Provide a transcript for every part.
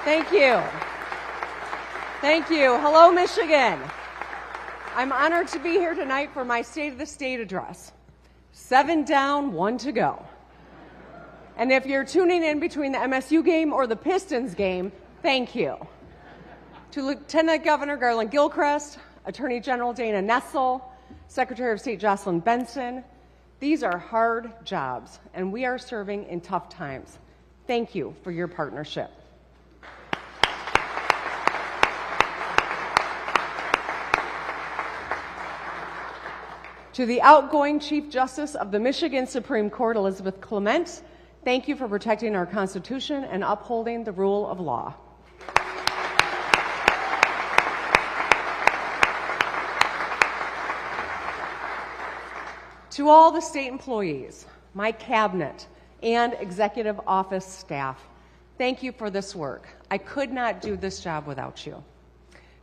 Thank you. Thank you. Hello, Michigan. I'm honored to be here tonight for my State of the State address. 7 down, 1 to go. And if you're tuning in between the MSU game or the Pistons game, thank you. To Lieutenant Governor Garland Gilchrist, Attorney General Dana Nessel, Secretary of State Jocelyn Benson, these are hard jobs, and we are serving in tough times. Thank you for your partnership. To the outgoing Chief Justice of the Michigan Supreme Court, Elizabeth Clement, thank you for protecting our Constitution and upholding the rule of law. To all the state employees, my cabinet, and executive office staff, thank you for this work. I could not do this job without you.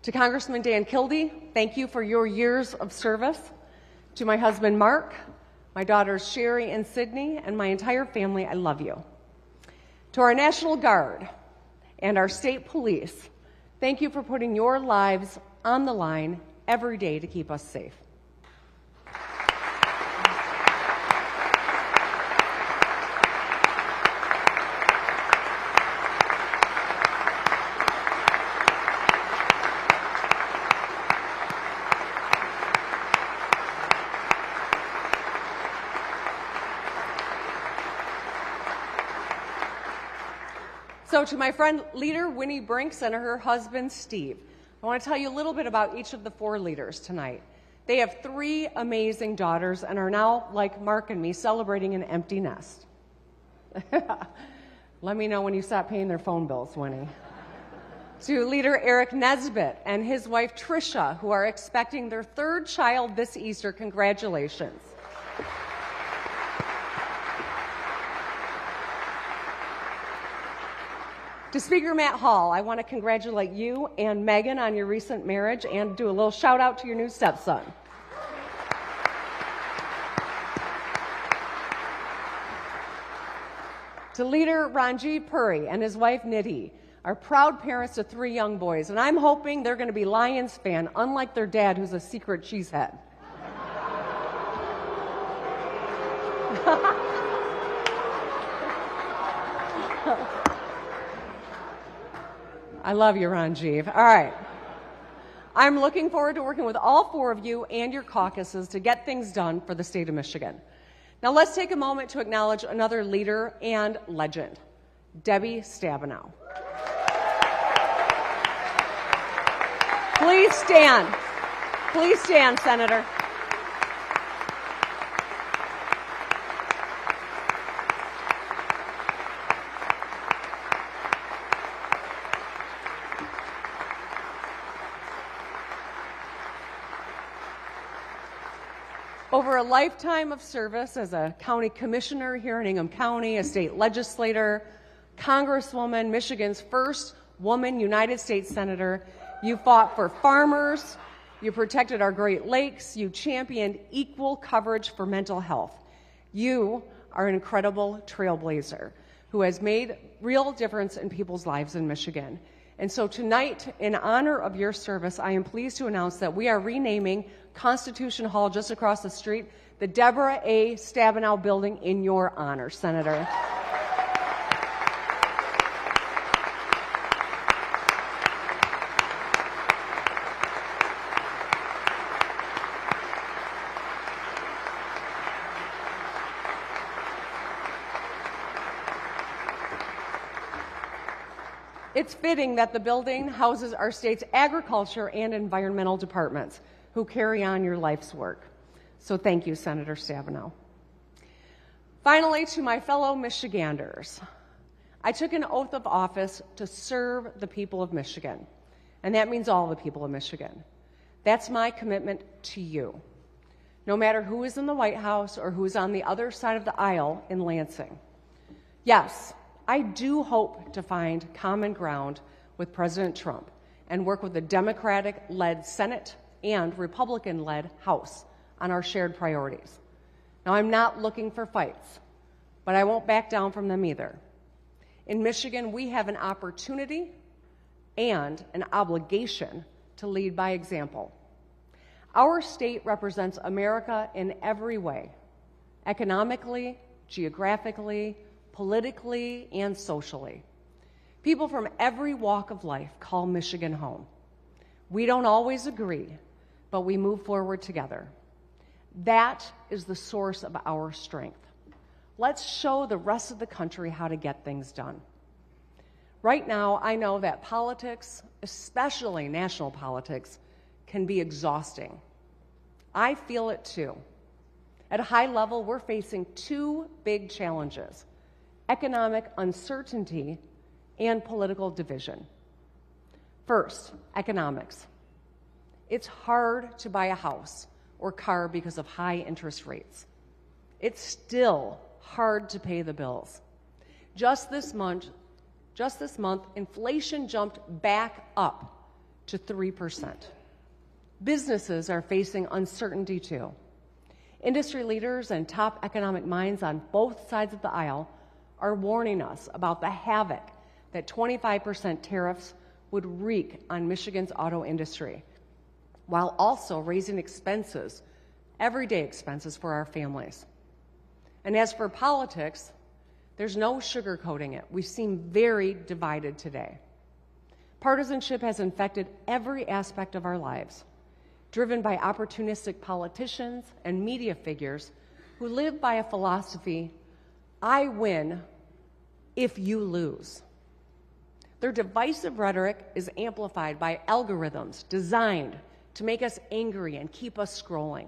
To Congressman Dan Kildee, thank you for your years of service. To my husband, Mark, my daughters, Sherry and Sydney, and my entire family, I love you. To our National Guard and our state police, thank you for putting your lives on the line every day to keep us safe. So to my friend leader Winnie Brinks and her husband Steve, I want to tell you a little bit about each of the 4 leaders tonight. They have 3 amazing daughters and are now, like Mark and me, celebrating an empty nest. Let me know when you stop paying their phone bills, Winnie. To leader Eric Nesbitt and his wife Tricia, who are expecting their 3rd child this Easter. Congratulations. To Speaker Matt Hall, I want to congratulate you and Megan on your recent marriage and do a little shout out to your new stepson. To Leader Ranjit Puri and his wife Nidhi, are proud parents to 3 young boys, and I'm hoping they're going to be Lions fan, unlike their dad, who's a secret cheesehead. I love you, Ranjiv. All right. I'm looking forward to working with all 4 of you and your caucuses to get things done for the state of Michigan. Now let's take a moment to acknowledge another leader and legend, Debbie Stabenow. Please stand. Please stand, Senator. Over a lifetime of service as a county commissioner here in Ingham County, a state legislator, congresswoman, Michigan's first woman United States Senator, you fought for farmers, you protected our Great Lakes, you championed equal coverage for mental health. You are an incredible trailblazer who has made real difference in people's lives in Michigan. And so tonight, in honor of your service, I am pleased to announce that we are renaming Constitution Hall just across the street the Deborah A. Stabenow Building in your honor, Senator. It's fitting that the building houses our state's agriculture and environmental departments who carry on your life's work. So thank you, Senator Stabenow. Finally, to my fellow Michiganders, I took an oath of office to serve the people of Michigan, and that means all the people of Michigan. That's my commitment to you, no matter who is in the White House or who is on the other side of the aisle in Lansing. Yes, I do hope to find common ground with President Trump and work with the Democratic-led Senate and Republican-led House on our shared priorities. Now, I'm not looking for fights, but I won't back down from them either. In Michigan, we have an opportunity and an obligation to lead by example. Our state represents America in every way, economically, geographically, politically, and socially. People from every walk of life call Michigan home. We don't always agree, but we move forward together. That is the source of our strength. Let's show the rest of the country how to get things done. Right now, I know that politics, especially national politics, can be exhausting. I feel it too. At a high level, we're facing two big challenges: economic uncertainty and political division. First, economics. It's hard to buy a house or car because of high interest rates. It's still hard to pay the bills. Just this month, inflation jumped back up to 3%. Businesses are facing uncertainty too. Industry leaders and top economic minds on both sides of the aisle are warning us about the havoc that 25% tariffs would wreak on Michigan's auto industry, while also raising expenses, everyday expenses for our families. And as for politics, there's no sugarcoating it. We seem very divided today. Partisanship has infected every aspect of our lives, driven by opportunistic politicians and media figures who live by a philosophy, I win if you lose. Their divisive rhetoric is amplified by algorithms designed to make us angry and keep us scrolling.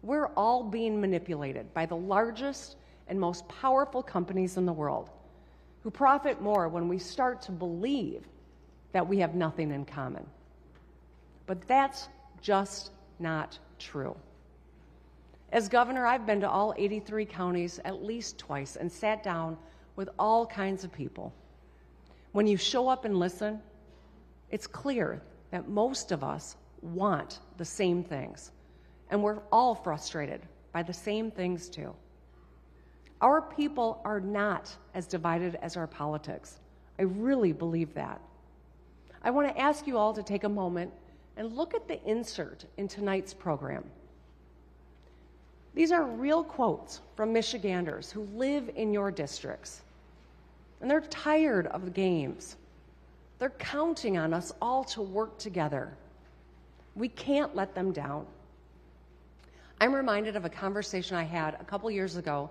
We're all being manipulated by the largest and most powerful companies in the world, who profit more when we start to believe that we have nothing in common. But that's just not true. As governor, I've been to all 83 counties at least twice and sat down with all kinds of people. When you show up and listen, it's clear that most of us want the same things, and we're all frustrated by the same things too. Our people are not as divided as our politics. I really believe that. I want to ask you all to take a moment and look at the insert in tonight's program. These are real quotes from Michiganders who live in your districts. And they're tired of the games. They're counting on us all to work together. We can't let them down. I'm reminded of a conversation I had a couple years ago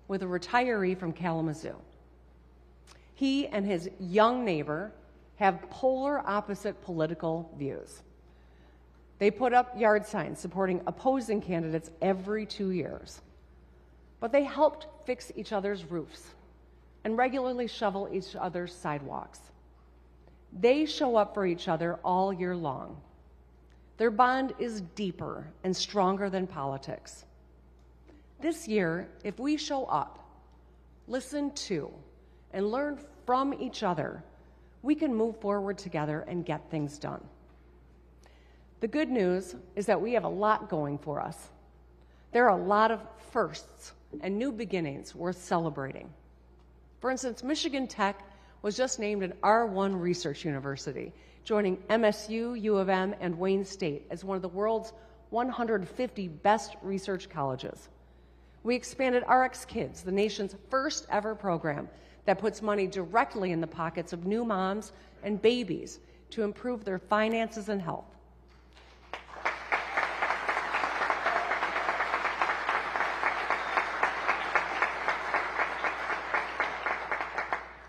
with a retiree from Kalamazoo. He and his young neighbor have polar opposite political views. They put up yard signs supporting opposing candidates every 2 years. But they helped fix each other's roofs and regularly shovel each other's sidewalks. They show up for each other all year long. Their bond is deeper and stronger than politics. This year, if we show up, listen to, and learn from each other, we can move forward together and get things done. The good news is that we have a lot going for us. There are a lot of firsts and new beginnings worth celebrating. For instance, Michigan Tech was just named an R1 research university, joining MSU, U of M, and Wayne State as one of the world's 150 best research colleges. We expanded RX Kids, the nation's first ever program that puts money directly in the pockets of new moms and babies to improve their finances and health.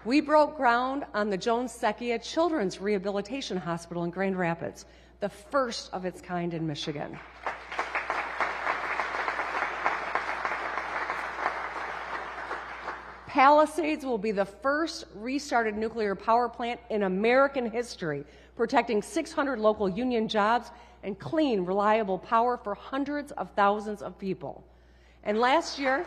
We broke ground on the Jones-Secchia Children's Rehabilitation Hospital in Grand Rapids, the first of its kind in Michigan. Palisades will be the first restarted nuclear power plant in American history, protecting 600 local union jobs and clean, reliable power for hundreds of thousands of people. And last year,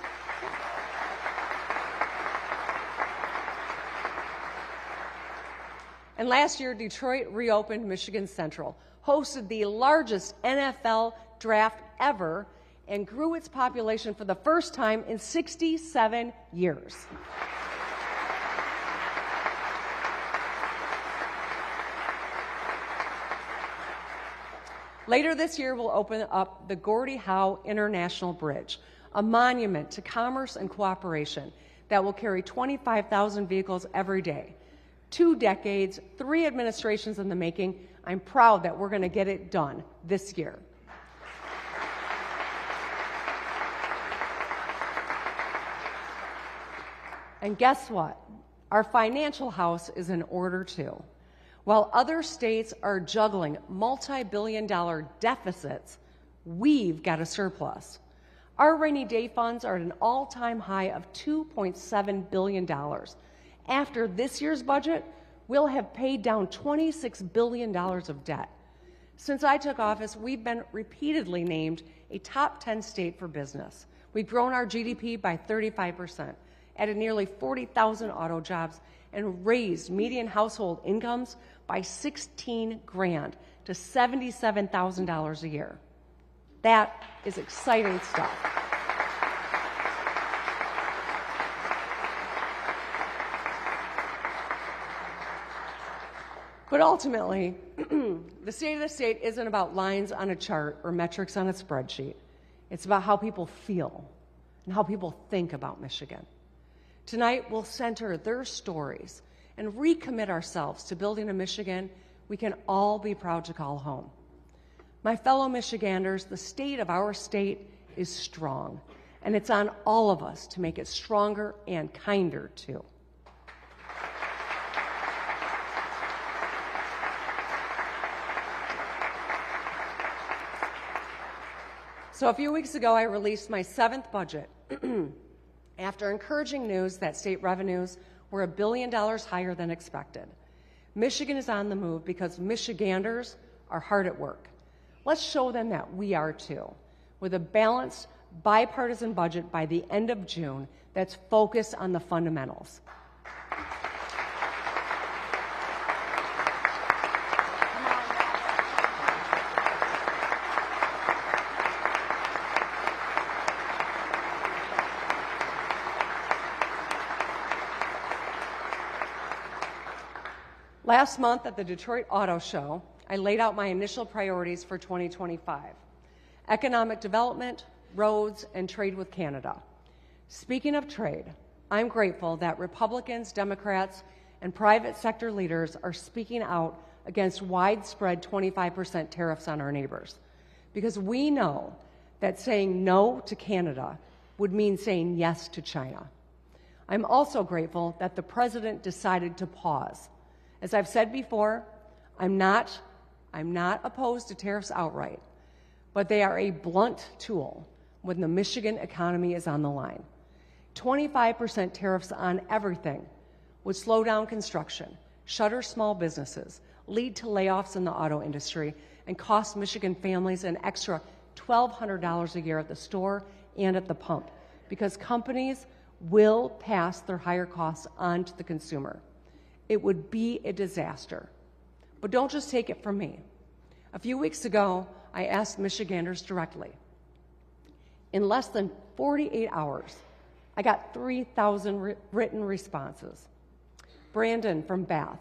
Detroit reopened Michigan Central, hosted the largest NFL draft ever, and grew its population for the first time in 67 years. Later this year, we'll open up the Gordie Howe International Bridge, a monument to commerce and cooperation that will carry 25,000 vehicles every day. 2 decades, 3 administrations in the making. I'm proud that we're going to get it done this year. And guess what? Our financial house is in order too. While other states are juggling multi-billion-dollar deficits, we've got a surplus. Our rainy day funds are at an all-time high of $2.7 billion. After this year's budget, we'll have paid down $26 billion of debt. Since I took office, we've been repeatedly named a top 10 state for business. We've grown our GDP by 35%, added nearly 40,000 auto jobs, and raised median household incomes by $16,000 to $77,000 a year. That is exciting stuff. But ultimately, the state of the state isn't about lines on a chart or metrics on a spreadsheet. It's about how people feel and how people think about Michigan. Tonight, we'll center their stories and recommit ourselves to building a Michigan we can all be proud to call home. My fellow Michiganders, the state of our state is strong, and it's on all of us to make it stronger and kinder, too. So a few weeks ago, I released my 7th budget after encouraging news that state revenues were $1 billion higher than expected. Michigan is on the move because Michiganders are hard at work. Let's show them that we are too, with a balanced, bipartisan budget by the end of June that's focused on the fundamentals. Last month at the Detroit Auto Show, I laid out my initial priorities for 2025: economic development, roads, and trade with Canada. Speaking of trade, I'm grateful that Republicans, Democrats, and private sector leaders are speaking out against widespread 25% tariffs on our neighbors, because we know that saying no to Canada would mean saying yes to China. I'm also grateful that the president decided to pause. As I've said before, I'm not opposed to tariffs outright, but they are a blunt tool when the Michigan economy is on the line. 25% tariffs on everything would slow down construction, shutter small businesses, lead to layoffs in the auto industry, and cost Michigan families an extra $1,200 a year at the store and at the pump, because companies will pass their higher costs on to the consumer. It would be a disaster. But don't just take it from me. A few weeks ago, I asked Michiganders directly. In less than 48 hours, I got 3,000 written responses. Brandon from Bath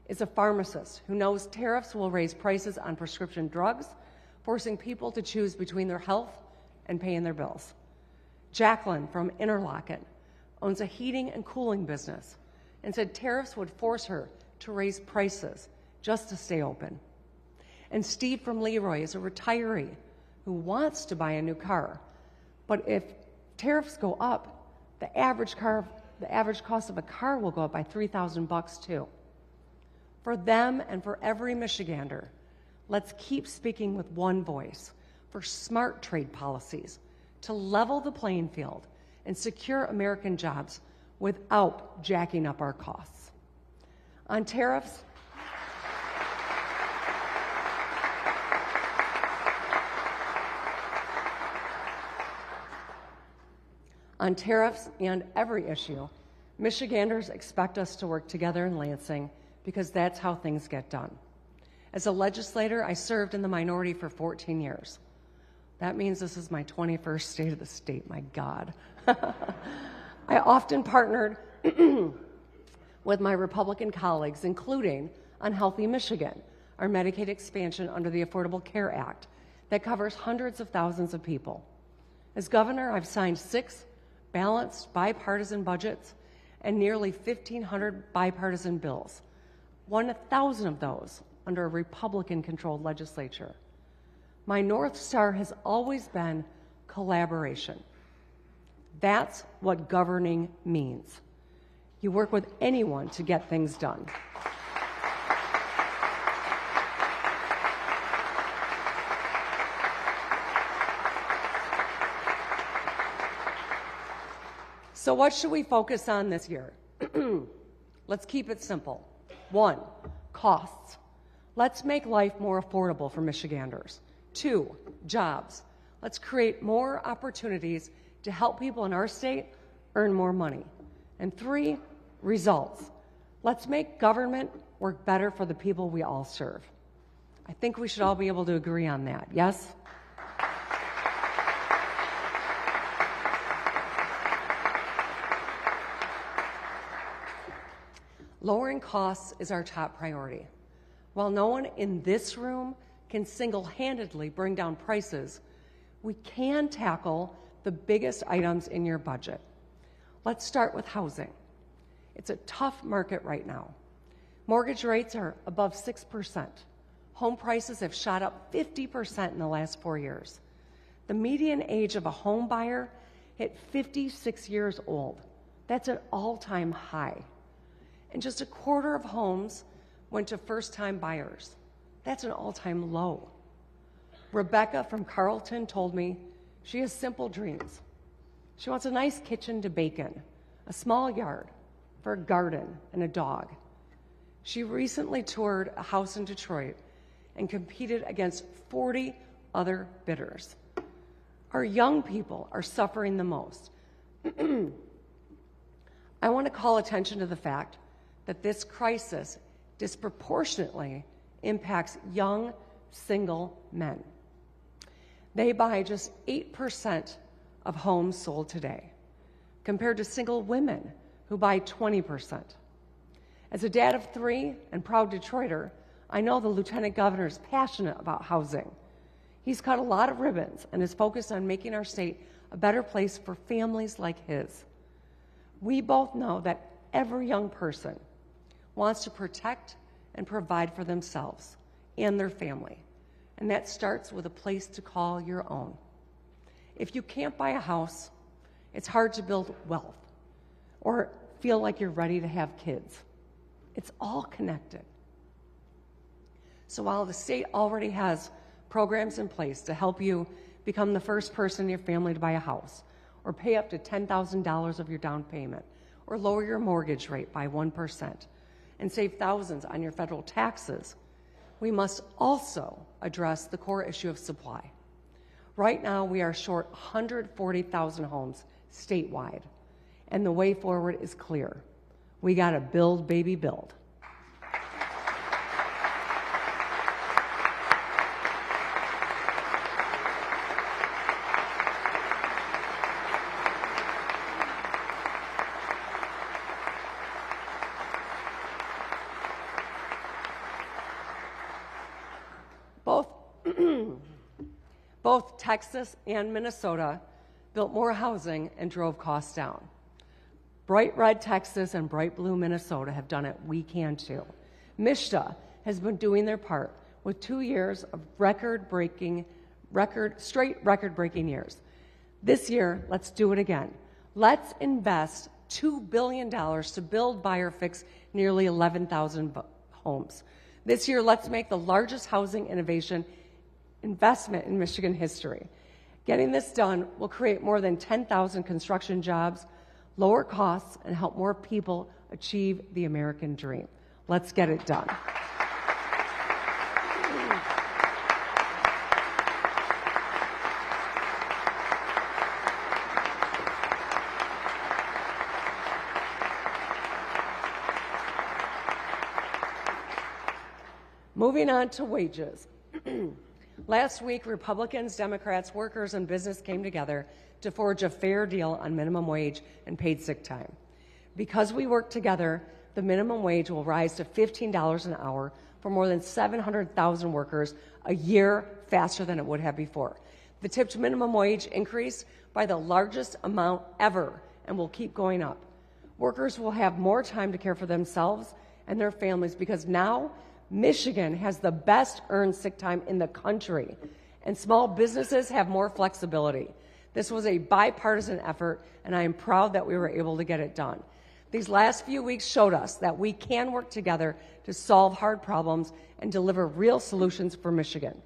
is a pharmacist who knows tariffs will raise prices on prescription drugs, forcing people to choose between their health and paying their bills. Jacqueline from Interlochen owns a heating and cooling business and said tariffs would force her to raise prices just to stay open. And Steve from Leroy is a retiree who wants to buy a new car, but if tariffs go up, the average cost of a car will go up by $3,000 too. For them and for every Michigander, let's keep speaking with one voice for smart trade policies to level the playing field and secure American jobs without jacking up our costs. On tariffs, and every issue, Michiganders expect us to work together in Lansing because that's how things get done. As a legislator, I served in the minority for 14 years. That means this is my 21st state of the state, my God. I often partnered with my Republican colleagues, including on Healthy Michigan, our Medicaid expansion under the Affordable Care Act, that covers hundreds of thousands of people. As governor, I've signed 6 balanced bipartisan budgets and nearly 1,500 bipartisan bills, 1,000 of those under a Republican-controlled legislature. My North Star has always been collaboration. That's what governing means. You work with anyone to get things done. So what should we focus on this year? Let's keep it simple. 1, costs. Let's make life more affordable for Michiganders. 2, jobs. Let's create more opportunities to help people in our state earn more money. And 3, results. Let's make government work better for the people we all serve. I think we should all be able to agree on that, yes? Lowering costs is our top priority. While no one in this room can single-handedly bring down prices, we can tackle the biggest items in your budget. Let's start with housing. It's a tough market right now. Mortgage rates are above 6%. Home prices have shot up 50% in the last 4 years. The median age of a home buyer hit 56 years old. That's an all-time high. And just a quarter of homes went to first-time buyers. That's an all-time low. Rebecca from Carlton told me she has simple dreams. She wants a nice kitchen to bake in, a small yard for a garden and a dog. She recently toured a house in Detroit and competed against 40 other bidders. Our young people are suffering the most. I want to call attention to the fact that this crisis disproportionately impacts young, single men. They buy just 8% of homes sold today, compared to single women who buy 20%. As a dad of 3 and proud Detroiter, I know the Lieutenant Governor is passionate about housing. He's cut a lot of ribbons and is focused on making our state a better place for families like his. We both know that every young person wants to protect and provide for themselves and their family. And that starts with a place to call your own. If you can't buy a house, it's hard to build wealth or feel like you're ready to have kids. It's all connected. So while the state already has programs in place to help you become the first person in your family to buy a house, or pay up to $10,000 of your down payment, or lower your mortgage rate by 1%, and save thousands on your federal taxes, we must also address the core issue of supply. Right now, we are short 140,000 homes statewide, and the way forward is clear. We got to build, baby, build. Both Texas and Minnesota built more housing and drove costs down. Bright red Texas and bright blue Minnesota have done it. We can too. MISTA has been doing their part with 2 years of record-breaking years. This year, let's do it again. Let's invest $2 billion to build, buy, or fix nearly 11,000 homes. This year, let's make the largest housing innovation investment in Michigan history. Getting this done will create more than 10,000 construction jobs, lower costs, and help more people achieve the American dream. Let's get it done. Moving on to wages. Last week, Republicans, Democrats, workers, and business came together to forge a fair deal on minimum wage and paid sick time. Because we work together, the minimum wage will rise to $15 an hour for more than 700,000 workers a year faster than it would have before. The tipped minimum wage increased by the largest amount ever and will keep going up. Workers will have more time to care for themselves and their families because now Michigan has the best earned sick time in the country, and small businesses have more flexibility. This was a bipartisan effort, and I am proud that we were able to get it done. These last few weeks showed us that we can work together to solve hard problems and deliver real solutions for Michigan.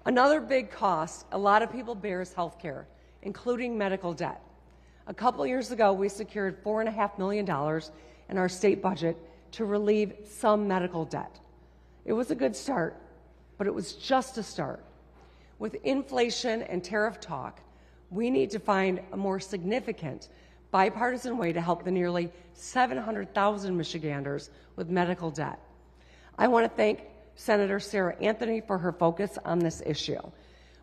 Another big cost a lot of people bear is health care, including medical debt. A couple years ago, we secured $4.5 million in our state budget to relieve some medical debt. It was a good start, but it was just a start. With inflation and tariff talk, we need to find a more significant bipartisan way to help the nearly 700,000 Michiganders with medical debt. I want to thank Senator Sarah Anthony for her focus on this issue.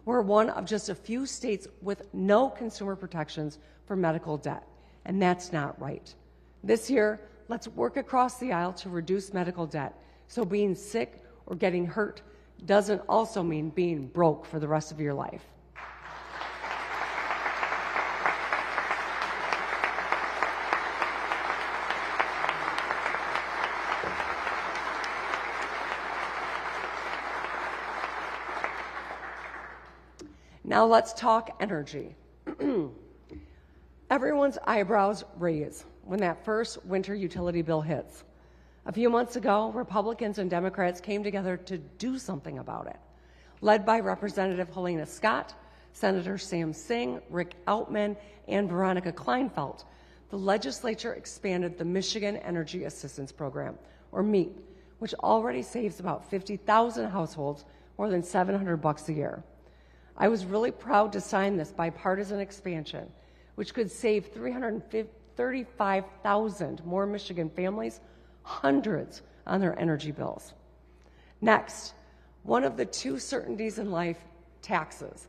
We're one of just a few states with no consumer protections for medical debt, and that's not right. This year, let's work across the aisle to reduce medical debt so being sick or getting hurt doesn't also mean being broke for the rest of your life. Now let's talk energy. Everyone's eyebrows raise when that first winter utility bill hits. A few months ago, Republicans and Democrats came together to do something about it. Led by Representative Helena Scott, Senator Sam Singh, Rick Outman, and Veronica Kleinfeld, the legislature expanded the Michigan Energy Assistance Program, or MEAP, which already saves about 50,000 households more than $700 a year. I was really proud to sign this bipartisan expansion, which could save 335,000 more Michigan families hundreds on their energy bills. Next, one of the two certainties in life, taxes.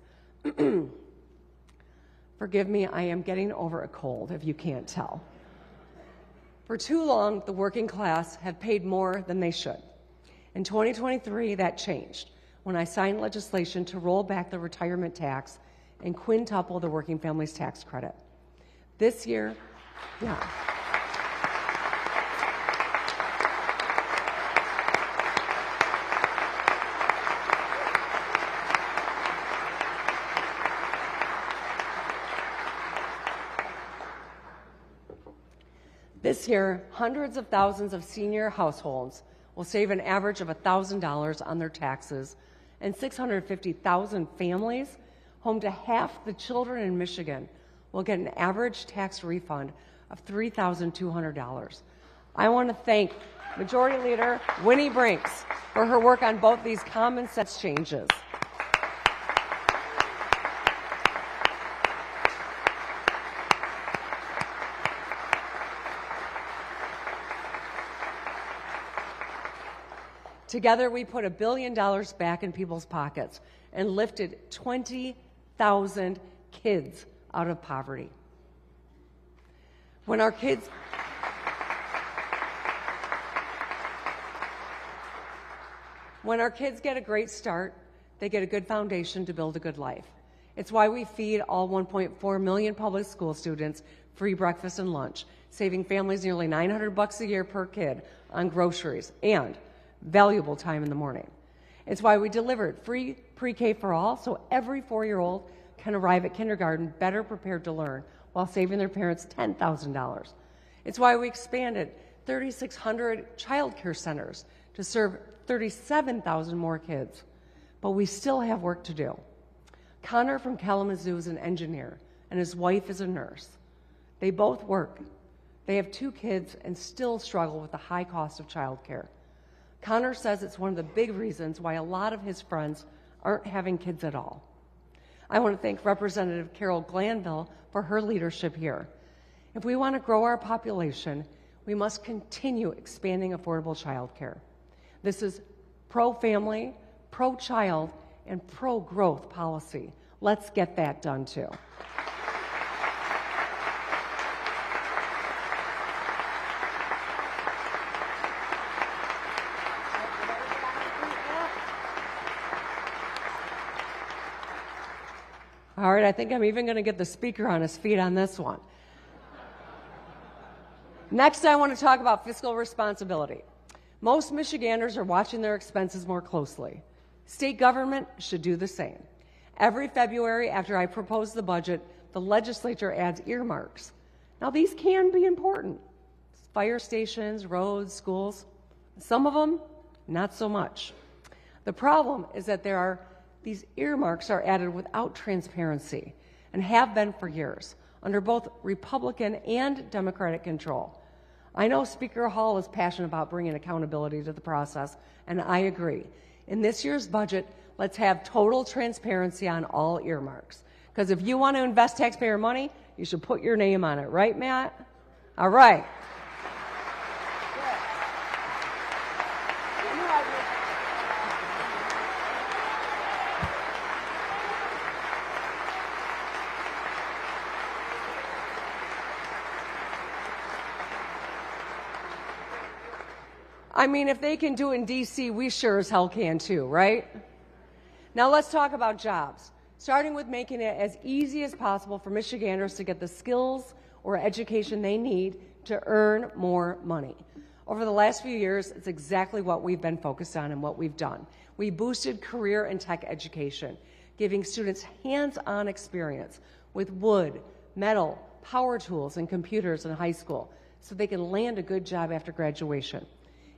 Forgive me, I am getting over a cold, if you can't tell. For too long, the working class have paid more than they should. In 2023, that changed when I signed legislation to roll back the retirement tax and quintuple the working families tax credit. This year, This year, hundreds of thousands of senior households will save an average of $1,000 on their taxes, and 650,000 families, home to half the children in Michigan, will get an average tax refund of $3,200. I want to thank Majority Leader Winnie Brinks for her work on both these common sense changes. Together, we put $1 billion back in people's pockets and lifted 20,000 kids out of poverty. When our kids get a great start, they get a good foundation to build a good life. It's why we feed all 1.4 million public school students free breakfast and lunch, saving families nearly $900 a year per kid on groceries and valuable time in the morning. It's why we delivered free pre-K for all, so every 4-year-old can arrive at kindergarten better prepared to learn while saving their parents $10,000. It's why we expanded 3,600 child care centers to serve 37,000 more kids. But we still have work to do. Connor from Kalamazoo is an engineer, and his wife is a nurse. They both work. They have 2 kids and still struggle with the high cost of child care. Connor says it's one of the big reasons why a lot of his friends aren't having kids at all. I want to thank Representative Carol Glanville for her leadership here. If we want to grow our population, we must continue expanding affordable child care. This is pro-family, pro-child, and pro-growth policy. Let's get that done too. All right, I think I'm even going to get the speaker on his feet on this one. Next, I want to talk about fiscal responsibility. Most Michiganders are watching their expenses more closely. State government should do the same. Every February, after I propose the budget, the legislature adds earmarks. Now, these can be important. Fire stations, roads, schools. Some of them, not so much. The problem is that these earmarks are added without transparency and have been for years, under both Republican and Democratic control. I know Speaker Hall is passionate about bringing accountability to the process, and I agree. In this year's budget, let's have total transparency on all earmarks. Because if you want to invest taxpayer money, you should put your name on it. Right, Matt? All right. I mean, if they can do it in D.C., we sure as hell can too, right? Now let's talk about jobs, starting with making it as easy as possible for Michiganders to get the skills or education they need to earn more money. Over the last few years, it's exactly what we've been focused on and what we've done. We boosted career and tech education, giving students hands-on experience with wood, metal, power tools, and computers in high school so they can land a good job after graduation.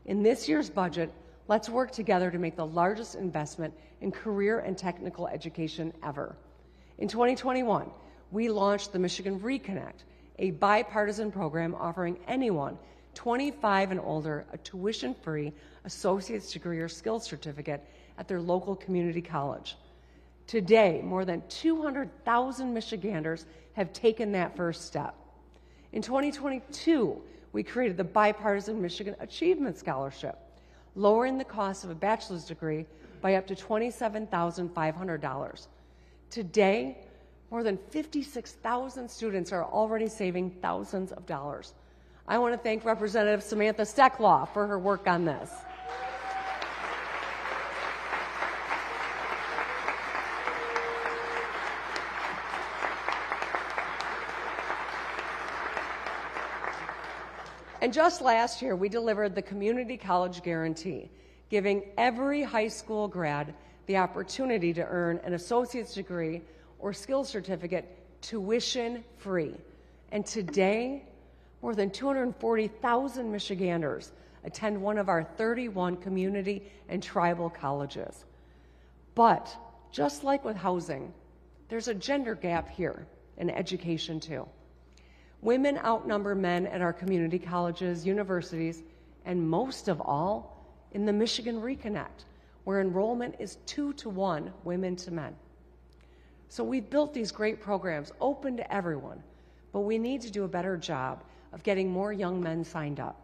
In this year's budget, let's work together to make the largest investment in career and technical education ever. In 2021, we launched the Michigan Reconnect, a bipartisan program offering anyone 25 and older a tuition-free associate's degree or skills certificate at their local community college. Today, more than 200,000 Michiganders have taken that first step. In 2022, we created the bipartisan Michigan Achievement Scholarship, lowering the cost of a bachelor's degree by up to $27,500. Today, more than 56,000 students are already saving thousands of dollars. I want to thank Representative Samantha Stecklaw for her work on this. And just last year, we delivered the Community College Guarantee, giving every high school grad the opportunity to earn an associate's degree or skills certificate tuition-free. And today, more than 240,000 Michiganders attend one of our 31 community and tribal colleges. But just like with housing, there's a gender gap here in education too. Women outnumber men at our community colleges, universities, and most of all, in the Michigan Reconnect, where enrollment is 2-to-1 women to men. So we've built these great programs open to everyone, but we need to do a better job of getting more young men signed up.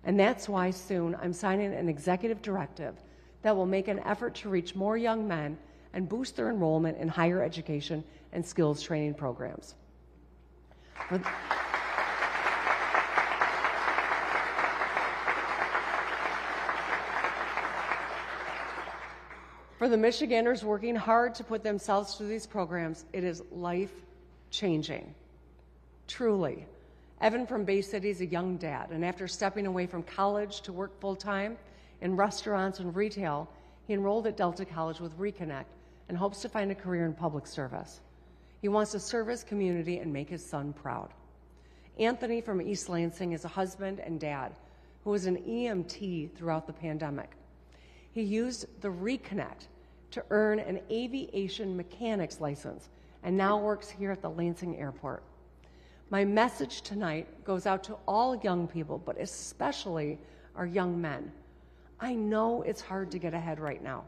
And that's why soon I'm signing an executive directive that will make an effort to reach more young men and boost their enrollment in higher education and skills training programs. For the Michiganders working hard to put themselves through these programs, it is life-changing. Truly. Evan from Bay City is a young dad, and after stepping away from college to work full-time in restaurants and retail, he enrolled at Delta College with Reconnect and hopes to find a career in public service. He wants to serve his community and make his son proud. Anthony from East Lansing is a husband and dad who was an EMT throughout the pandemic. He used the Reconnect to earn an aviation mechanic's license and now works here at the Lansing Airport. My message tonight goes out to all young people, but especially our young men. I know it's hard to get ahead right now,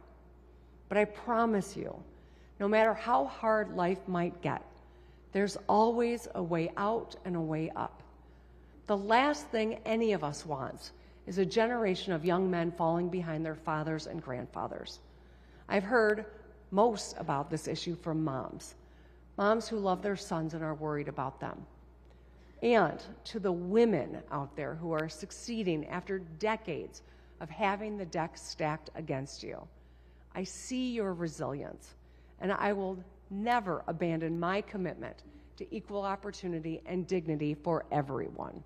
but I promise you, no matter how hard life might get, there's always a way out and a way up. The last thing any of us wants is a generation of young men falling behind their fathers and grandfathers. I've heard most about this issue from moms who love their sons and are worried about them. And to the women out there who are succeeding after decades of having the deck stacked against you, I see your resilience, and I will never abandon my commitment to equal opportunity and dignity for everyone.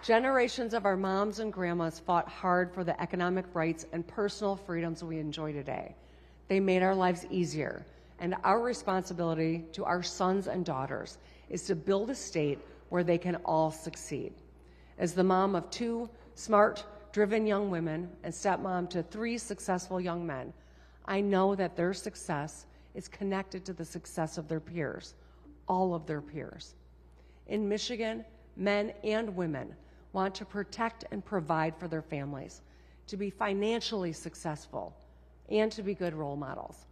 Generations of our moms and grandmas fought hard for the economic rights and personal freedoms we enjoy today. They made our lives easier, and our responsibility to our sons and daughters is to build a state where they can all succeed. As the mom of 2 smart, driven young women and stepmom to 3 successful young men, I know that their success is connected to the success of their peers, all of their peers. In Michigan, men and women want to protect and provide for their families, to be financially successful, and to be good role models.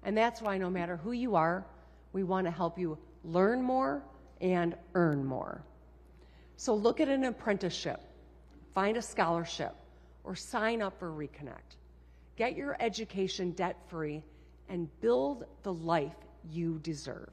And that's why no matter who you are, we want to help you learn more and earn more. So look at an apprenticeship, find a scholarship, or sign up for Reconnect. Get your education debt-free and build the life you deserve.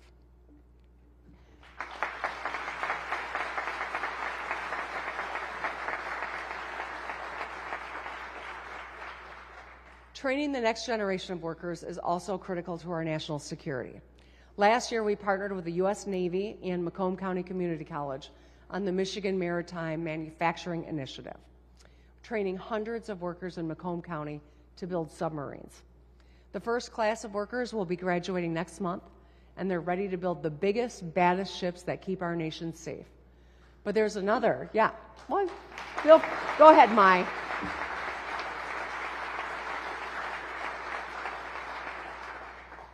Training the next generation of workers is also critical to our national security. Last year, we partnered with the U.S. Navy and Macomb County Community College on the Michigan Maritime Manufacturing Initiative, training hundreds of workers in Macomb County to build submarines. The first class of workers will be graduating next month, and they're ready to build the biggest, baddest ships that keep our nation safe. But there's another, go ahead, Mai.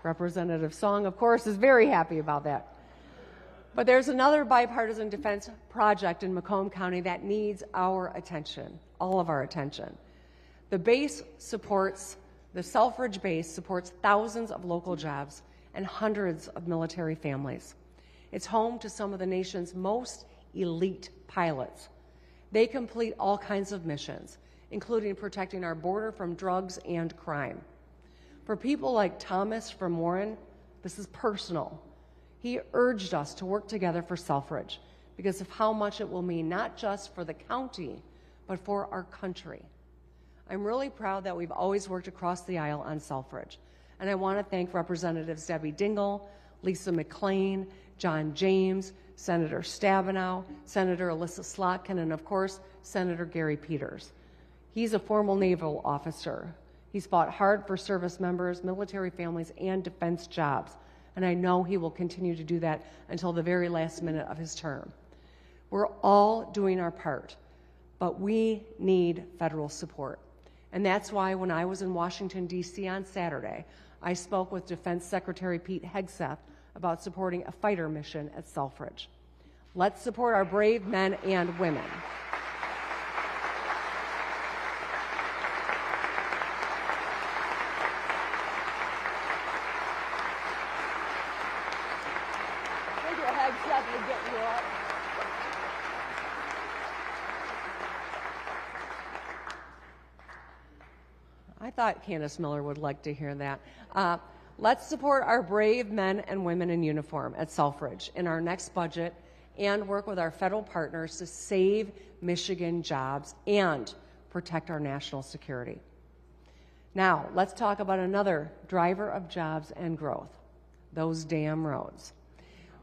Representative Song, of course, is very happy about that. But there's another bipartisan defense project in Macomb County that needs our attention, all of our attention. The Selfridge base supports thousands of local jobs and hundreds of military families. It's home to some of the nation's most elite pilots. They complete all kinds of missions, including protecting our border from drugs and crime. For people like Thomas from Warren, this is personal. He urged us to work together for Selfridge because of how much it will mean not just for the county, but for our country. I'm really proud that we've always worked across the aisle on Selfridge, and I want to thank Representatives Debbie Dingell, Lisa McClain, John James, Senator Stabenow, Senator Alyssa Slotkin, and of course, Senator Gary Peters. He's a former naval officer. He's fought hard for service members, military families, and defense jobs, and I know he will continue to do that until the very last minute of his term. We're all doing our part, but we need federal support. And that's why when I was in Washington, D.C. on Saturday, I spoke with Defense Secretary Pete Hegseth about supporting a fighter mission at Selfridge. Let's support our brave men and women. I thought Candace Miller would like to hear that. Let's support our brave men and women in uniform at Selfridge in our next budget and work with our federal partners to save Michigan jobs and protect our national security. Now, let's talk about another driver of jobs and growth, those damn roads.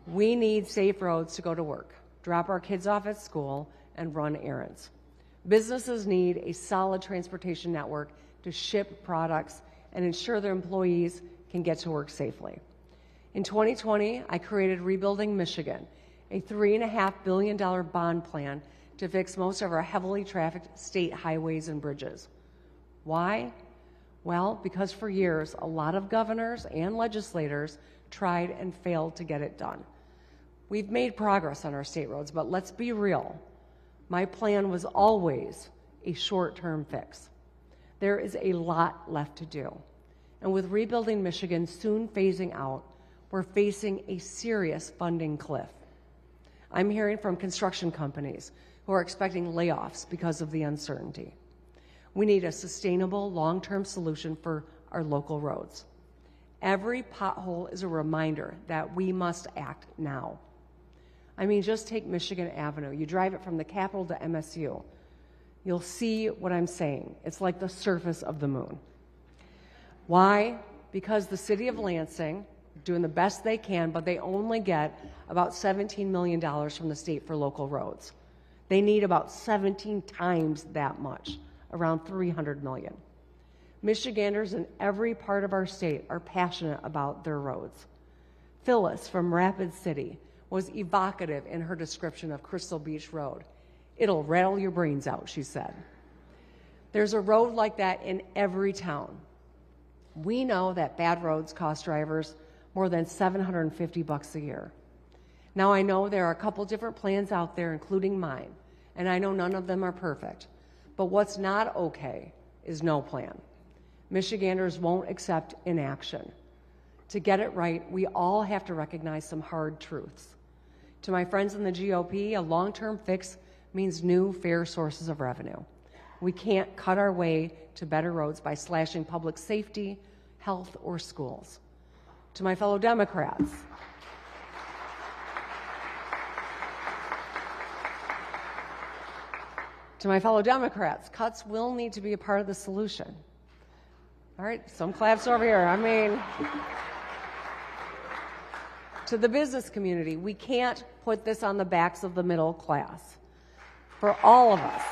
We need safe roads to go to work, drop our kids off at school, and run errands. Businesses need a solid transportation network to ship products and ensure their employees can get to work safely. In 2020, I created Rebuilding Michigan, a $3.5 billion bond plan to fix most of our heavily trafficked state highways and bridges. Why? Well, because for years, a lot of governors and legislators tried and failed to get it done. We've made progress on our state roads, but let's be real. My plan was always a short-term fix. There is a lot left to do. And with Rebuilding Michigan soon phasing out, we're facing a serious funding cliff. I'm hearing from construction companies who are expecting layoffs because of the uncertainty. We need a sustainable, long-term solution for our local roads. Every pothole is a reminder that we must act now. I mean, just take Michigan Avenue. You drive it from the Capitol to MSU. You'll see what I'm saying. It's like the surface of the moon. Why? Because the city of Lansing, doing the best they can, but they only get about $17 million from the state for local roads. They need about 17 times that much, around $300 million. Michiganders in every part of our state are passionate about their roads. Phyllis from Rapid City was evocative in her description of Crystal Beach Road. It'll rattle your brains out, she said. There's a road like that in every town. We know that bad roads cost drivers more than $750 a year. Now, I know there are a couple different plans out there, including mine, and I know none of them are perfect. But what's not okay is no plan. Michiganders won't accept inaction. To get it right, we all have to recognize some hard truths. To my friends in the GOP, a long-term fix means new, fair sources of revenue. We can't cut our way to better roads by slashing public safety, health, or schools. To my fellow Democrats, cuts will need to be a part of the solution. All right, some claps over here. I mean, to the business community, we can't put this on the backs of the middle class. For all of us,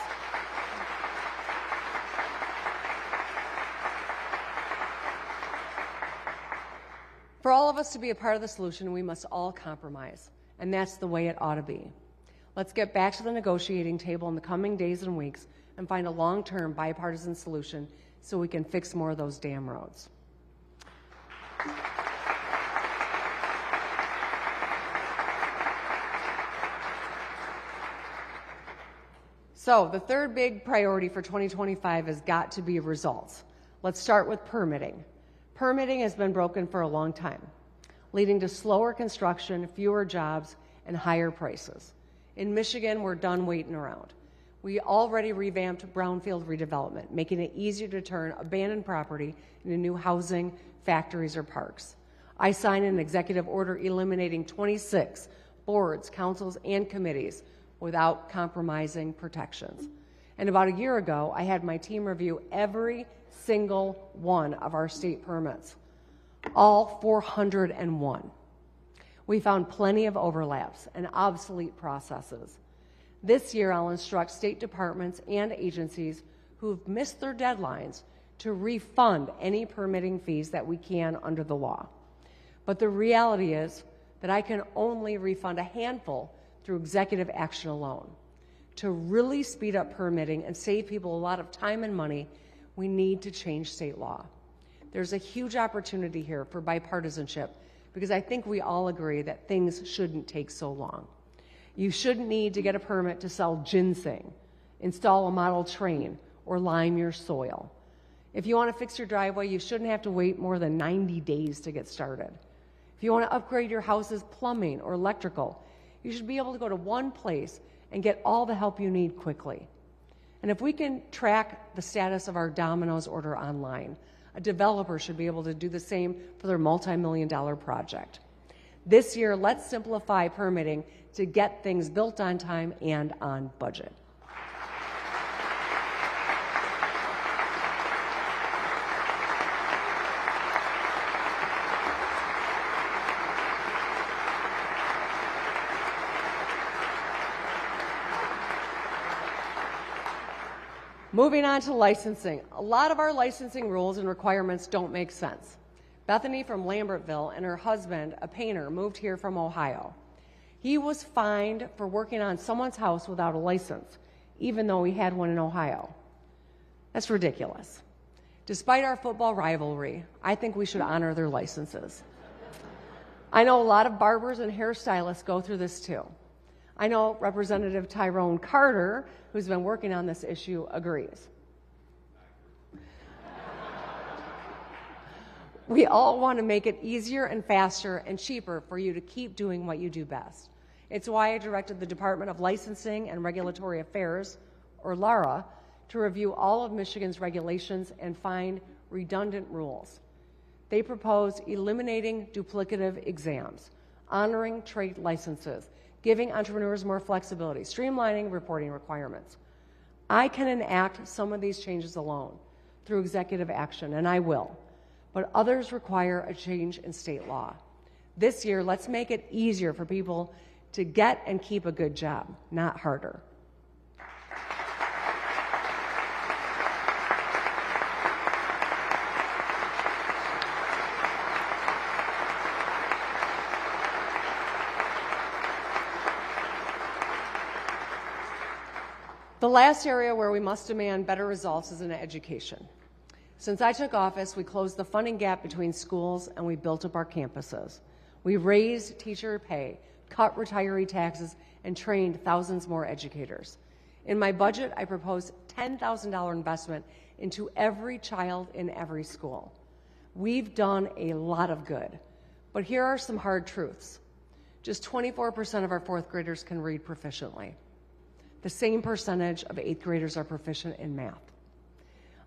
to be a part of the solution, we must all compromise, and that's the way it ought to be. Let's get back to the negotiating table in the coming days and weeks and find a long-term bipartisan solution so we can fix more of those damn roads. So the third big priority for 2025 has got to be results. Let's start with permitting. Permitting has been broken for a long time, leading to slower construction, fewer jobs, and higher prices. In Michigan, we're done waiting around. We already revamped brownfield redevelopment, making it easier to turn abandoned property into new housing, factories, or parks. I signed an executive order eliminating 26 boards, councils, and committees without compromising protections. And about a year ago, I had my team review every single one of our state permits, all 401. We found plenty of overlaps and obsolete processes. This year, I'll instruct state departments and agencies who've missed their deadlines to refund any permitting fees that we can under the law. But the reality is that I can only refund a handful through executive action alone. To really speed up permitting and save people a lot of time and money, we need to change state law. There's a huge opportunity here for bipartisanship because I think we all agree that things shouldn't take so long. You shouldn't need to get a permit to sell ginseng, install a model train, or lime your soil. If you want to fix your driveway, you shouldn't have to wait more than 90 days to get started. If you want to upgrade your house's plumbing or electrical, you should be able to go to one place and get all the help you need quickly. And if we can track the status of our Domino's order online, a developer should be able to do the same for their multi-million-dollar project. This year, let's simplify permitting to get things built on time and on budget. Moving on to licensing. A lot of our licensing rules and requirements don't make sense. Bethany from Lambertville and her husband, a painter, moved here from Ohio. He was fined for working on someone's house without a license, even though he had one in Ohio. That's ridiculous. Despite our football rivalry, I think we should honor their licenses. I know a lot of barbers and hairstylists go through this too. I know Representative Tyrone Carter, who's been working on this issue, agrees. We all want to make it easier and faster and cheaper for you to keep doing what you do best. It's why I directed the Department of Licensing and Regulatory Affairs, or LARA, to review all of Michigan's regulations and find redundant rules. They propose eliminating duplicative exams, honoring trade licenses, giving entrepreneurs more flexibility, streamlining reporting requirements. I can enact some of these changes alone through executive action, and I will, but others require a change in state law. This year, let's make it easier for people to get and keep a good job, not harder. The last area where we must demand better results is in education. Since I took office, we closed the funding gap between schools and we built up our campuses. We raised teacher pay, cut retiree taxes, and trained thousands more educators. In my budget, I proposed $10,000 investment into every child in every school. We've done a lot of good, but here are some hard truths. Just 24% of our fourth graders can read proficiently. The same percentage of eighth graders are proficient in math.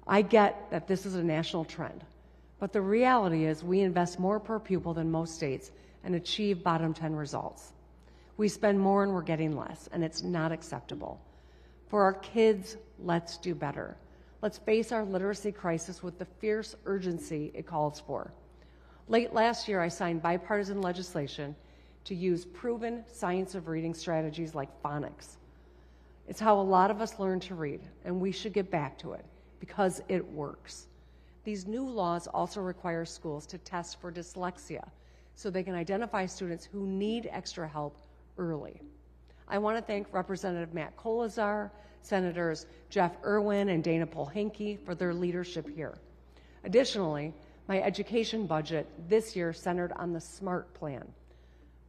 I get that this is a national trend, but the reality is we invest more per pupil than most states and achieve bottom 10 results. We spend more and we're getting less, and it's not acceptable. For our kids, let's do better. Let's face our literacy crisis with the fierce urgency it calls for. Late last year, I signed bipartisan legislation to use proven science of reading strategies like phonics. It's how a lot of us learn to read, and we should get back to it because it works. These new laws also require schools to test for dyslexia so they can identify students who need extra help early. I want to thank Representative Matt Kolazar, Senators Jeff Irwin and Dana Polhinke for their leadership here. Additionally, my education budget this year centered on the SMART plan,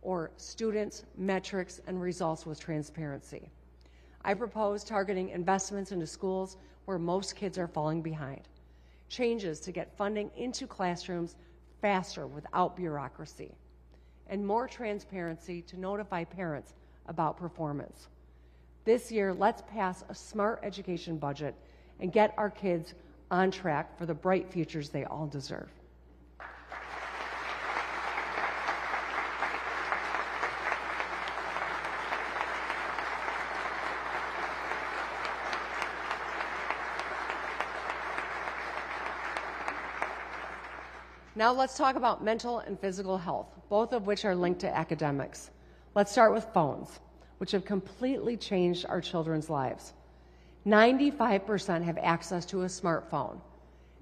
or students, metrics, and results with transparency. I propose targeting investments into schools where most kids are falling behind, changes to get funding into classrooms faster without bureaucracy, and more transparency to notify parents about performance. This year, let's pass a smart education budget and get our kids on track for the bright futures they all deserve. Now let's talk about mental and physical health, both of which are linked to academics. Let's start with phones, which have completely changed our children's lives. 95% have access to a smartphone,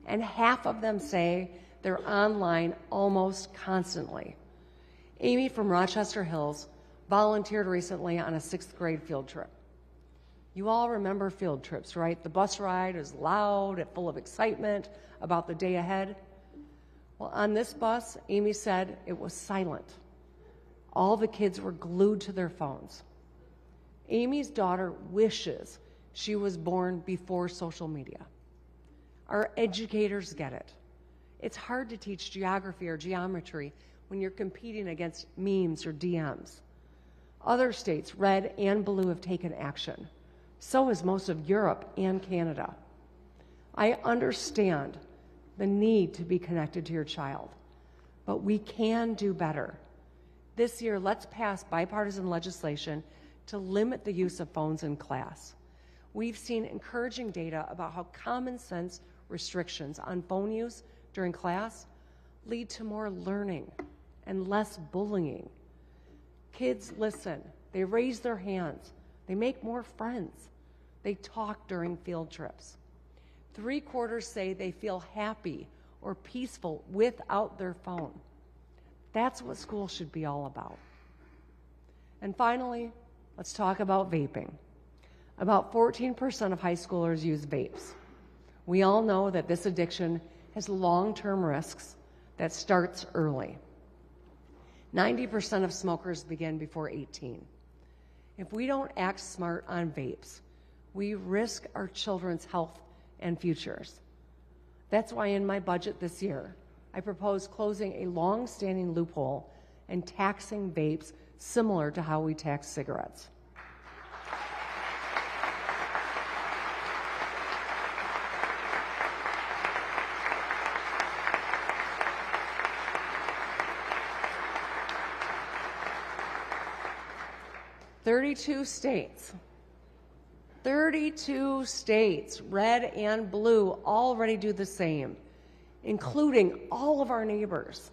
and half of them say they're online almost constantly. Amy from Rochester Hills volunteered recently on a 6th grade field trip. You all remember field trips, right? The bus ride is loud and full of excitement about the day ahead. Well, on this bus, Amy said it was silent. All the kids were glued to their phones. Amy's daughter wishes she was born before social media. Our educators get it. It's hard to teach geography or geometry when you're competing against memes or DMs. Other states, red and blue, have taken action. So has most of Europe and Canada. I understand the need to be connected to your child, but we can do better. This year, let's pass bipartisan legislation to limit the use of phones in class. We've seen encouraging data about how common sense restrictions on phone use during class lead to more learning and less bullying. Kids listen, they raise their hands, they make more friends, they talk during field trips. 3/4 say they feel happy or peaceful without their phone. That's what school should be all about. And finally, let's talk about vaping. About 14% of high schoolers use vapes. We all know that this addiction has long-term risks that starts early. 90% of smokers begin before 18. If we don't act smart on vapes, we risk our children's health and futures. That's why in my budget this year, I propose closing a long-standing loophole and taxing vapes similar to how we tax cigarettes. Thirty-two states, red and blue, already do the same, including all of our neighbors.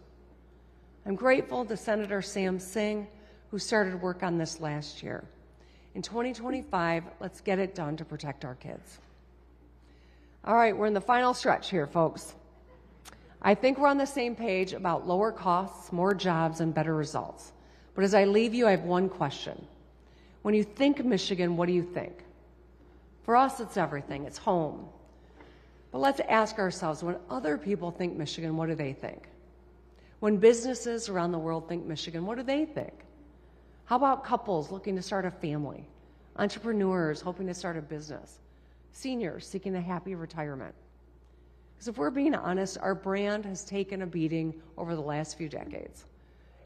I'm grateful to Senator Sam Singh, who started work on this last year. In 2025, let's get it done to protect our kids. All right, we're in the final stretch here, folks. I think we're on the same page about lower costs, more jobs, and better results. But as I leave you, I have one question. When you think Michigan, what do you think? For us, it's everything. It's home. But let's ask ourselves, when other people think Michigan, what do they think? When businesses around the world think Michigan, what do they think? How about couples looking to start a family? Entrepreneurs hoping to start a business? Seniors seeking a happy retirement? Because if we're being honest, our brand has taken a beating over the last few decades.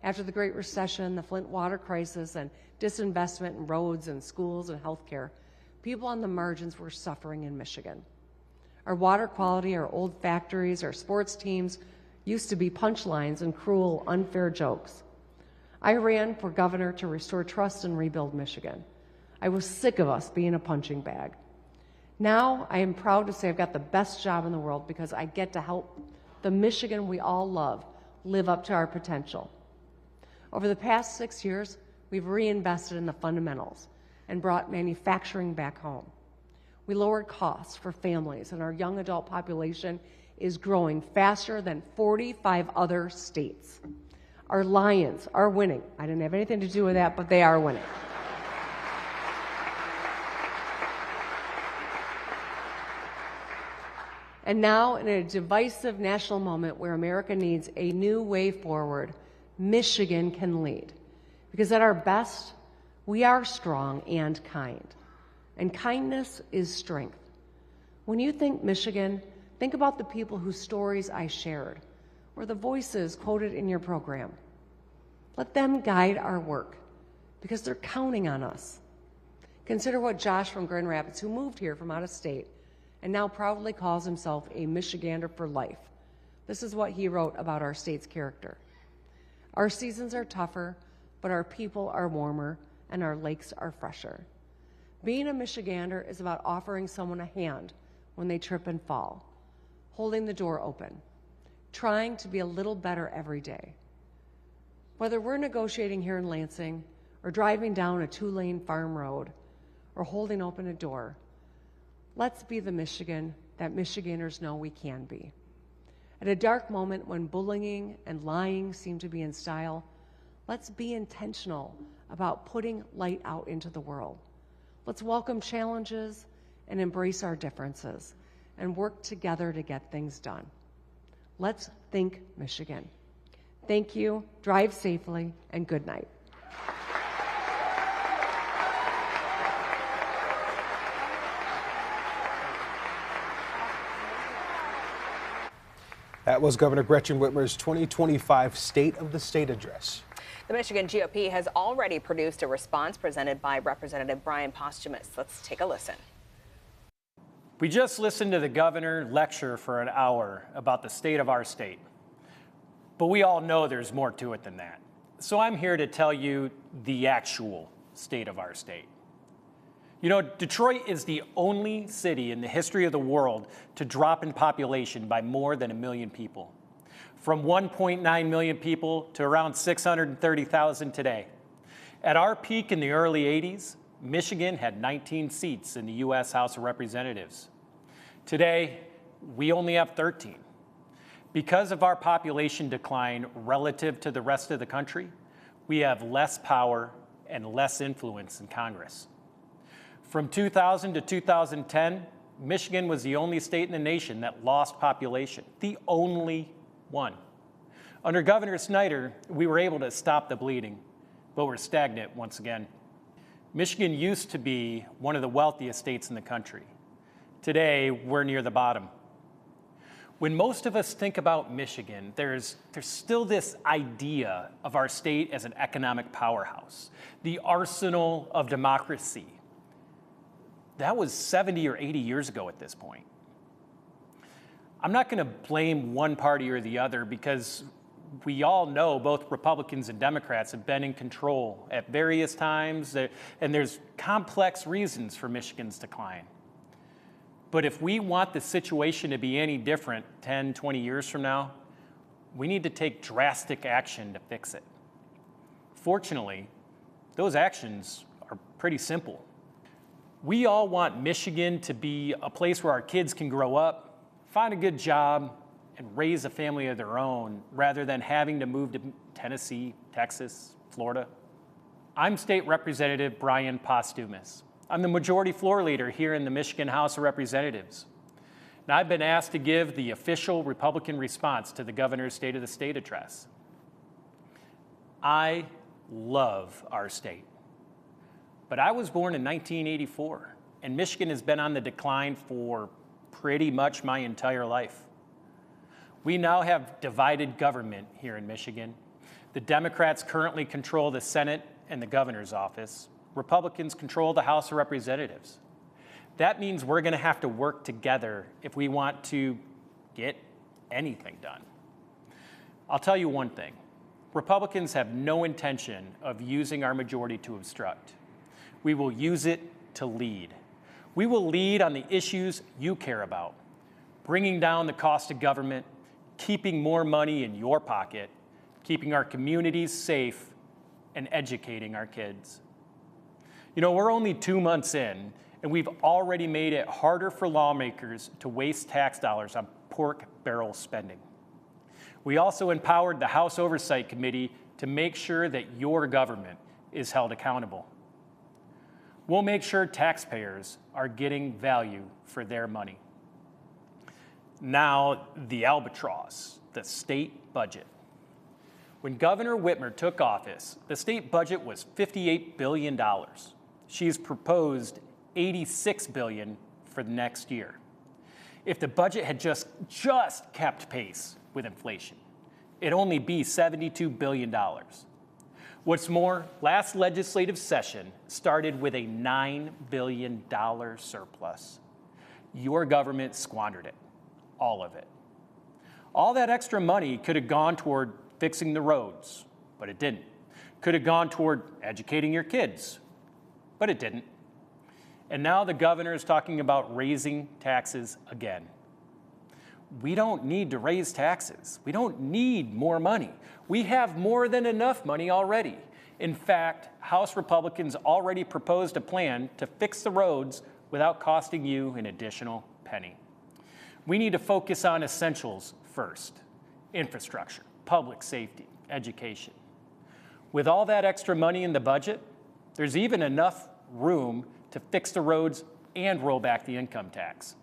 After the Great Recession, the Flint water crisis, and disinvestment in roads and schools and healthcare, people on the margins were suffering in Michigan. Our water quality, our old factories, our sports teams used to be punchlines and cruel, unfair jokes. I ran for governor to restore trust and rebuild Michigan. I was sick of us being a punching bag. Now I am proud to say I've got the best job in the world because I get to help the Michigan we all love live up to our potential. Over the past 6 years, we've reinvested in the fundamentals and brought manufacturing back home. We lowered costs for families, and our young adult population is growing faster than 45 other states. Our Lions are winning. I didn't have anything to do with that, but they are winning. And now, in a divisive national moment where America needs a new way forward, Michigan can lead. Because at our best, we are strong and kind. And kindness is strength. When you think Michigan, think about the people whose stories I shared, or the voices quoted in your program. Let them guide our work, because they're counting on us. Consider what Josh from Grand Rapids, who moved here from out of state, and now proudly calls himself a Michigander for life. This is what he wrote about our state's character. Our seasons are tougher, but our people are warmer, and our lakes are fresher. Being a Michigander is about offering someone a hand when they trip and fall, holding the door open, trying to be a little better every day. Whether we're negotiating here in Lansing, or driving down a 2-lane farm road, or holding open a door, let's be the Michigan that Michiganders know we can be. At a dark moment when bullying and lying seem to be in style, let's be intentional about putting light out into the world. Let's welcome challenges and embrace our differences and work together to get things done. Let's think Michigan. Thank you, drive safely, and good night. That was Governor Gretchen Whitmer's 2025 State of the State address. The Michigan GOP has already produced a response presented by Representative Brian Posthumus. Let's take a listen. We just listened to the governor lecture for an hour about the state of our state. But we all know there's more to it than that. So I'm here to tell you the actual state of our state. You know, Detroit is the only city in the history of the world to drop in population by more than 1 million people. From 1.9 million people to around 630,000 today. At our peak in the early 80s, Michigan had 19 seats in the U.S. House of Representatives. Today, we only have 13. Because of our population decline relative to the rest of the country, we have less power and less influence in Congress. From 2000 to 2010, Michigan was the only state in the nation that lost population, the only one. Under Governor Snyder, we were able to stop the bleeding, but we're stagnant once again. Michigan used to be one of the wealthiest states in the country. Today, we're near the bottom. When most of us think about Michigan, there's still this idea of our state as an economic powerhouse, the arsenal of democracy. That was 70 or 80 years ago at this point. I'm not going to blame one party or the other because we all know both Republicans and Democrats have been in control at various times, and there's complex reasons for Michigan's decline. But if we want the situation to be any different 10, 20 years from now, we need to take drastic action to fix it. Fortunately, those actions are pretty simple. We all want Michigan to be a place where our kids can grow up, find a good job, and raise a family of their own rather than having to move to Tennessee, Texas, Florida. I'm State Representative Brian Posthumus. I'm the majority floor leader here in the Michigan House of Representatives. Now, I've been asked to give the official Republican response to the governor's State of the State address. I love our state. But I was born in 1984, and Michigan has been on the decline for pretty much my entire life. We now have divided government here in Michigan. The Democrats currently control the Senate and the governor's office. Republicans control the House of Representatives. That means we're going to have to work together if we want to get anything done. I'll tell you one thing. Republicans have no intention of using our majority to obstruct. We will use it to lead. We will lead on the issues you care about, bringing down the cost of government, keeping more money in your pocket, keeping our communities safe, and educating our kids. You know, we're only 2 months in, and we've already made it harder for lawmakers to waste tax dollars on pork barrel spending. We also empowered the House Oversight Committee to make sure that your government is held accountable. We'll make sure taxpayers are getting value for their money. Now, the albatross, the state budget. When Governor Whitmer took office, the state budget was $58 billion. She's proposed $86 billion for the next year. If the budget had just kept pace with inflation, it'd only be $72 billion. What's more, last legislative session started with a $9 billion surplus. Your government squandered it, all of it. All that extra money could have gone toward fixing the roads, but it didn't. Could have gone toward educating your kids, but it didn't. And now the governor is talking about raising taxes again. We don't need to raise taxes. We don't need more money. We have more than enough money already. In fact, House Republicans already proposed a plan to fix the roads without costing you an additional penny. We need to focus on essentials first: infrastructure, public safety, education. With all that extra money in the budget, there's even enough room to fix the roads and roll back the income tax.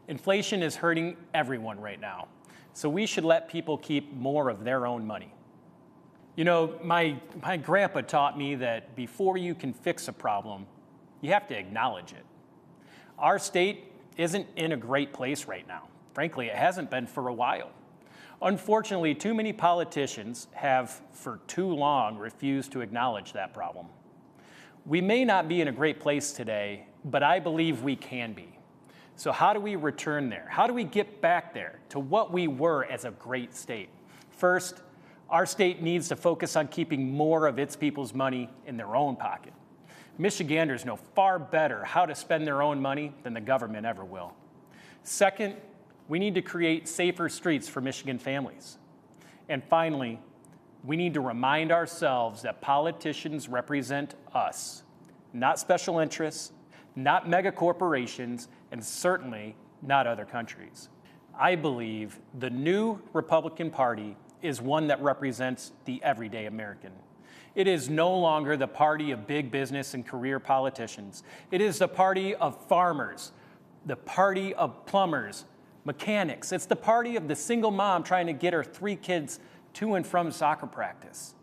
Inflation is hurting everyone right now, so we should let people keep more of their own money. You know, my grandpa taught me that before you can fix a problem, you have to acknowledge it. Our state isn't in a great place right now. Frankly, it hasn't been for a while. Unfortunately, too many politicians have, for too long, refused to acknowledge that problem. We may not be in a great place today, but I believe we can be. So how do we return there? How do we get back there to what we were as a great state? First, our state needs to focus on keeping more of its people's money in their own pocket. Michiganders know far better how to spend their own money than the government ever will. Second, we need to create safer streets for Michigan families. And finally, we need to remind ourselves that politicians represent us, not special interests, not mega corporations, and certainly not other countries. I believe the new Republican Party is one that represents the everyday American. It is no longer the party of big business and career politicians. It is the party of farmers, the party of plumbers, mechanics. It's the party of the single mom trying to get her 3 kids to and from soccer practice,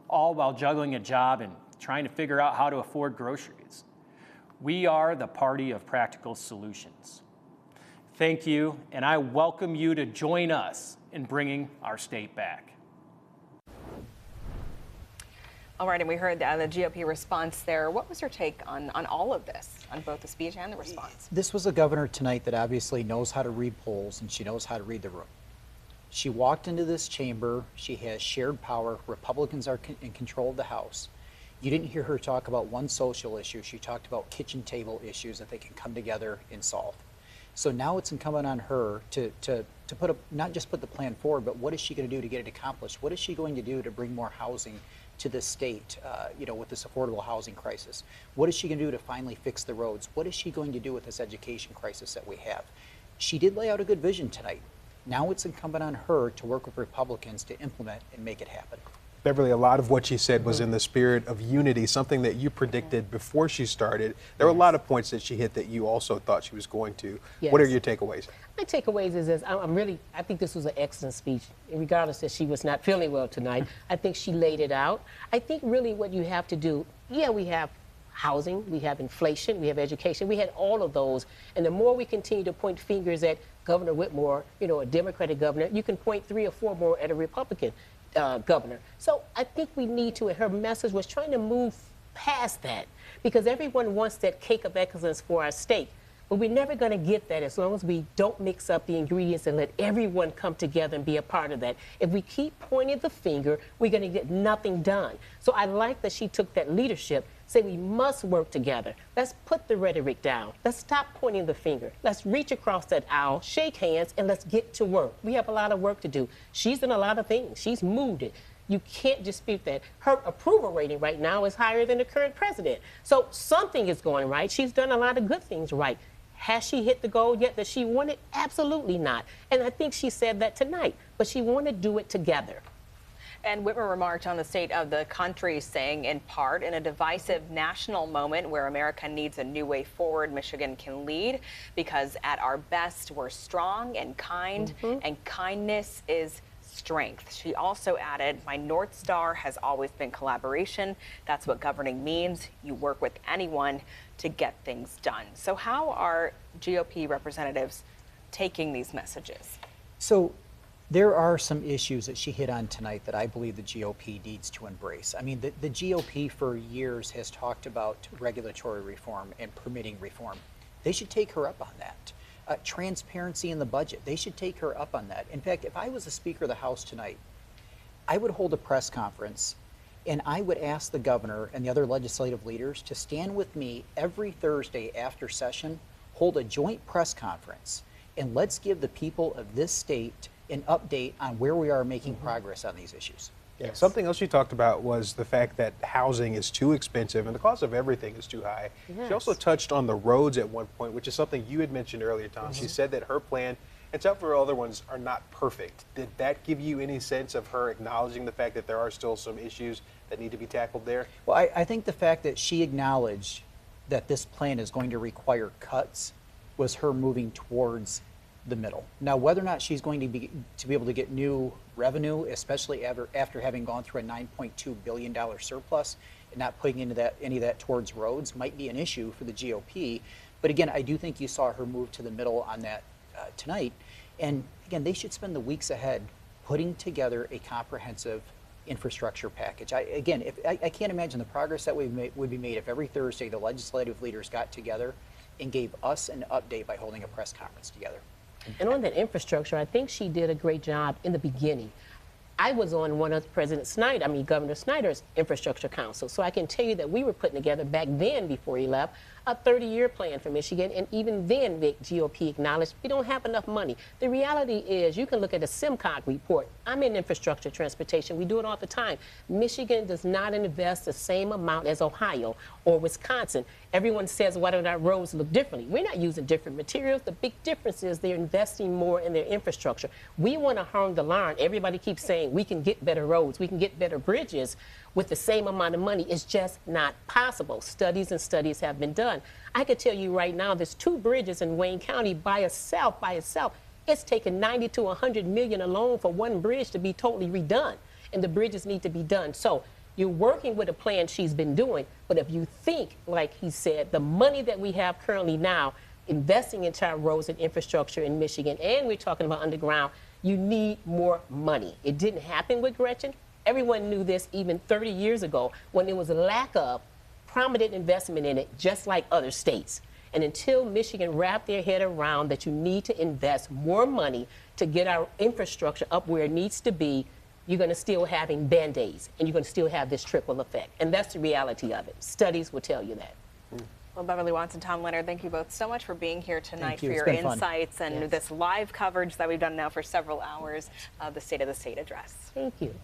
all while juggling a job in trying to figure out how to afford groceries. We are the party of practical solutions. Thank you, and I welcome you to join us in bringing our state back. All right, and we heard the GOP response there. What was your take on all of this, on both the speech and the response? This was a governor tonight that obviously knows how to read polls and she knows how to read the room. She walked into this chamber. She has shared power. Republicans are in control of the House. You didn't hear her talk about one social issue. She talked about kitchen table issues that they can come together and solve. So now it's incumbent on her to put up, not just put the plan forward, but what is she going to do to get it accomplished? What is she going to do to bring more housing to the state, with this affordable housing crisis? What is she going to do to finally fix the roads? What is she going to do with this education crisis that we have? She did lay out a good vision tonight. Now it's incumbent on her to work with Republicans to implement and make it happen. Beverly, a lot of what she said was in the spirit of unity, something that you predicted before she started. There were a lot of points that she hit that you also thought she was going to. Yes. What are your takeaways? My takeaways is this. I think this was an excellent speech, regardless that she was not feeling well tonight. I think she laid it out. I think really what you have to do, we have housing, we have inflation, we have education, we had all of those. And the more we continue to point fingers at Governor Whitmer, a Democratic governor, you can point 3 or 4 more at a Republican governor. So I think we need to, and her message was trying to move past that, because everyone wants that cake of excellence for our state. But we're never going to get that as long as we don't mix up the ingredients and let everyone come together and be a part of that. If we keep pointing the finger, we're going to get nothing done. So I like that she took that leadership, say we must work together. Let's put the rhetoric down. Let's stop pointing the finger. Let's reach across that aisle, shake hands, and let's get to work. We have a lot of work to do. She's done a lot of things. She's moved it. You can't dispute that. Her approval rating right now is higher than the current president. So something is going right. She's done a lot of good things right. Has she hit the goal yet that she wanted? Absolutely not. And I think she said that tonight, but she wanted to do it together. And Whitmer remarked on the state of the country, saying, in part, in a divisive national moment where America needs a new way forward, Michigan can lead, because at our best, we're strong and kind, and kindness is strength. She also added, my North Star has always been collaboration. That's what governing means. You work with anyone to get things done. So how are GOP representatives taking these messages? So there are some issues that she hit on tonight that I believe the GOP needs to embrace. I mean, the GOP for years has talked about regulatory reform and permitting reform. They should take her up on that. Transparency in the budget, they should take her up on that. In fact, if I was the Speaker of the House tonight, I would hold a press conference and I would ask the governor and the other legislative leaders to stand with me every Thursday after session, hold a joint press conference, and let's give the people of this state an update on where we are making progress on these issues. Yeah, something else you talked about was the fact that housing is too expensive and the cost of everything is too high. Yes. She also touched on the roads at one point, which is something you had mentioned earlier, Tom. She said that her plan and several other ones are not perfect. Did that give you any sense of her acknowledging the fact that there are still some issues that need to be tackled there? Well, I think the fact that she acknowledged that this plan is going to require cuts was her moving towards the middle. Now, whether or not she's going to be able to get new revenue, especially after having gone through a $9.2 billion surplus and not putting into any of that towards roads, might be an issue for the GOP. But again, I do think you saw her move to the middle on that tonight. And again, they should spend the weeks ahead putting together a comprehensive infrastructure package. I can't imagine the progress that would be made if every Thursday the legislative leaders got together and gave us an update by holding a press conference together. And on that infrastructure, I think she did a great job in the beginning. I was on one of Governor Snyder's infrastructure council, so I can tell you that we were putting together back then, before he left, a 30-year plan for Michigan, and even then the GOP acknowledged we don't have enough money. The reality is, you can look at the SIMCOG report. I'm in infrastructure transportation. We do it all the time. Michigan does not invest the same amount as Ohio or Wisconsin. Everyone says, why don't our roads look differently? We're not using different materials. The big difference is they're investing more in their infrastructure. We want to hone the line. Everybody keeps saying we can get better roads, we can get better bridges with the same amount of money. It's just not possible. Studies and studies have been done. I could tell you right now, there's 2 bridges in Wayne County by itself. It's taken 90 to 100 million alone for one bridge to be totally redone, and the bridges need to be done. So You're working with a plan she's been doing, but if you think, like he said, the money that we have currently now, investing into our roads and infrastructure in Michigan, and we're talking about underground, you need more money. It didn't happen with Gretchen. Everyone knew this even 30 years ago when there was a lack of prominent investment in it, just like other states. And until Michigan wrapped their head around that you need to invest more money to get our infrastructure up where it needs to be, you're going to still having Band-Aids, and you're going to still have this trickle effect. And that's the reality of it. Studies will tell you that. Well, Beverly Watson, Tom Leonard, thank you both so much for being here tonight, for It's your been fun. insights and this live coverage that we've done now for several hours of the State of the State address. Thank you.